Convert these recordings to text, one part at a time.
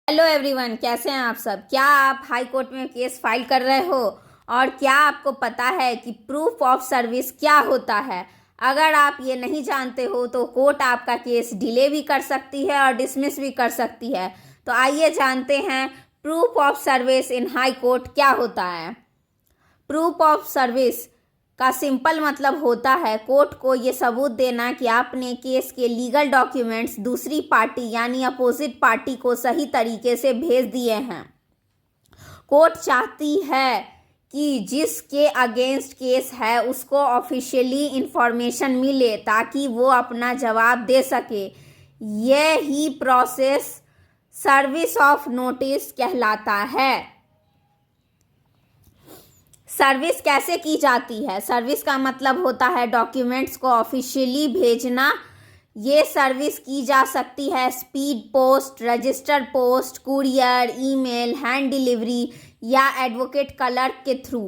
Hello everyone, कैसे हैं आप सब। क्या आप हाई कोर्ट में केस फाइल कर रहे हो और क्या आपको पता है कि प्रूफ ऑफ सर्विस क्या होता है। अगर आप ये नहीं जानते हो तो कोर्ट आपका केस डिले भी कर सकती है और डिसमिस भी कर सकती है। तो आइए जानते हैं proof of service in high court क्या होता है। प्रूफ ऑफ सर्विस का सिंपल मतलब होता है कोर्ट को ये सबूत देना कि आपने केस के लीगल डॉक्यूमेंट्स दूसरी पार्टी यानी अपोजिट पार्टी को सही तरीके से भेज दिए हैं। कोर्ट चाहती है कि जिसके अगेंस्ट केस है उसको ऑफिशियली इंफॉर्मेशन मिले ताकि वो अपना जवाब दे सके। यह ही प्रोसेस सर्विस ऑफ नोटिस कहलाता है। सर्विस कैसे की जाती है? सर्विस का मतलब होता है डॉक्यूमेंट्स को ऑफिशियली भेजना। ये सर्विस की जा सकती है speed post, register post, courier, email, hand delivery या एडवोकेट क्लर्क के थ्रू।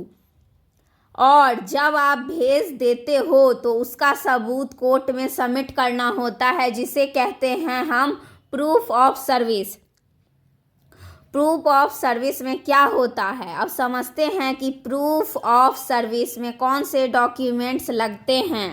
और जब आप भेज देते हो तो उसका सबूत कोर्ट में सबमिट करना होता है, जिसे कहते हैं हम proof of service. Proof of service में क्या होता है, अब समझते हैं कि प्रूफ ऑफ सर्विस में कौन से डॉक्यूमेंट्स लगते हैं।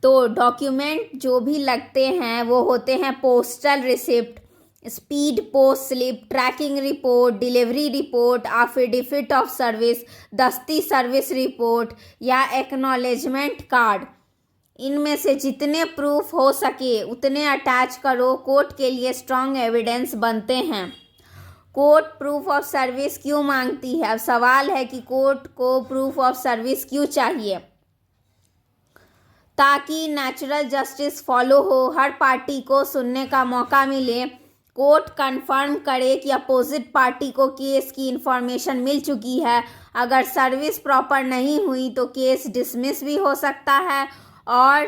तो डॉक्यूमेंट जो भी लगते हैं वो होते हैं postal receipt, speed post slip, tracking report, delivery report, affidavit of service, दस्ती सर्विस रिपोर्ट या एक्नॉलेजमेंट कार्ड। इनमें से जितने प्रूफ हो सके उतने अटैच करो, कोर्ट के लिए स्ट्रॉन्ग एविडेंस बनते हैं। कोर्ट प्रूफ ऑफ सर्विस क्यों मांगती है? अब सवाल है कि कोर्ट को प्रूफ ऑफ सर्विस क्यों चाहिए? ताकि नेचुरल जस्टिस फॉलो हो, हर पार्टी को सुनने का मौका मिले, कोर्ट कंफर्म करे कि अपोजिट पार्टी को केस की इंफॉर्मेशन मिल चुकी है। अगर सर्विस प्रॉपर नहीं हुई तो केस डिसमिस भी हो सकता है और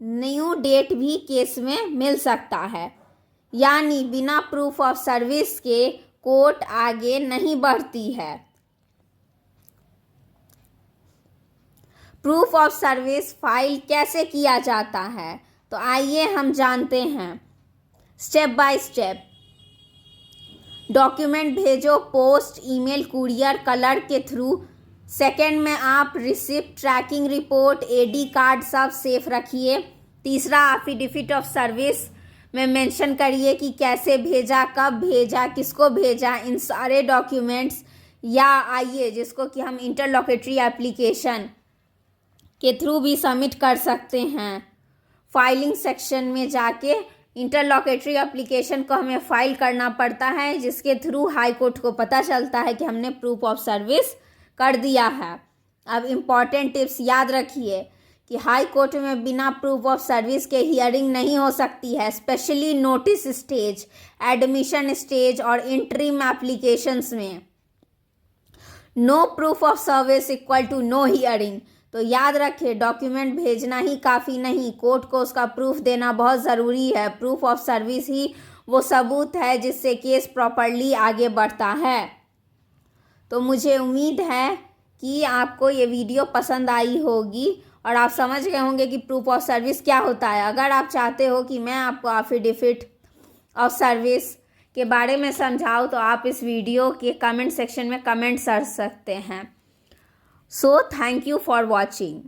न्यू डेट भी केस में मिल सकता है। यानी बिना प्रूफ ऑफ सर्विस के कोर्ट आगे नहीं बढ़ती है। प्रूफ ऑफ सर्विस फाइल कैसे किया जाता है, तो आइए हम जानते हैं स्टेप बाय स्टेप। डॉक्यूमेंट भेजो पोस्ट, ईमेल, कुरियर, क्लर्क के थ्रू। सेकेंड में आप receipt, tracking report, AD card सब सेफ रखिए। तीसरा, एफिडेविट ऑफ सर्विस में मेंशन करिए कि कैसे भेजा, कब भेजा, किसको भेजा, इन सारे डॉक्यूमेंट्स। या आइए जिसको कि हम इंटरलॉकेटरी एप्लीकेशन के थ्रू भी सबमिट कर सकते हैं। फाइलिंग सेक्शन में जाके इंटरलॉकेटरी एप्लीकेशन को हमें फाइल करना पड़ता है, जिसके थ्रू हाई कोर्ट को पता चलता है कि हमने प्रूफ ऑफ सर्विस कर दिया है। अब इम्पॉर्टेंट टिप्स याद रखिए कि हाई कोर्ट में बिना प्रूफ ऑफ सर्विस के हियरिंग नहीं हो सकती है, specially notice stage, admission stage और इंटरिम एप्लीकेशंस में। No proof of service equal to no hearing. तो याद रखिए, डॉक्यूमेंट भेजना ही काफ़ी नहीं, कोर्ट को उसका प्रूफ देना बहुत ज़रूरी है। प्रूफ ऑफ सर्विस ही वो सबूत है जिससे केस प्रॉपरली आगे बढ़ता है। तो मुझे उम्मीद है कि आपको ये वीडियो पसंद आई होगी और आप समझ गए होंगे कि प्रूफ ऑफ सर्विस क्या होता है। अगर आप चाहते हो कि मैं आपको एफिडेविट ऑफ सर्विस के बारे में समझाऊँ तो आप इस वीडियो के कमेंट सेक्शन में कमेंट कर सकते हैं। So thank you for watching.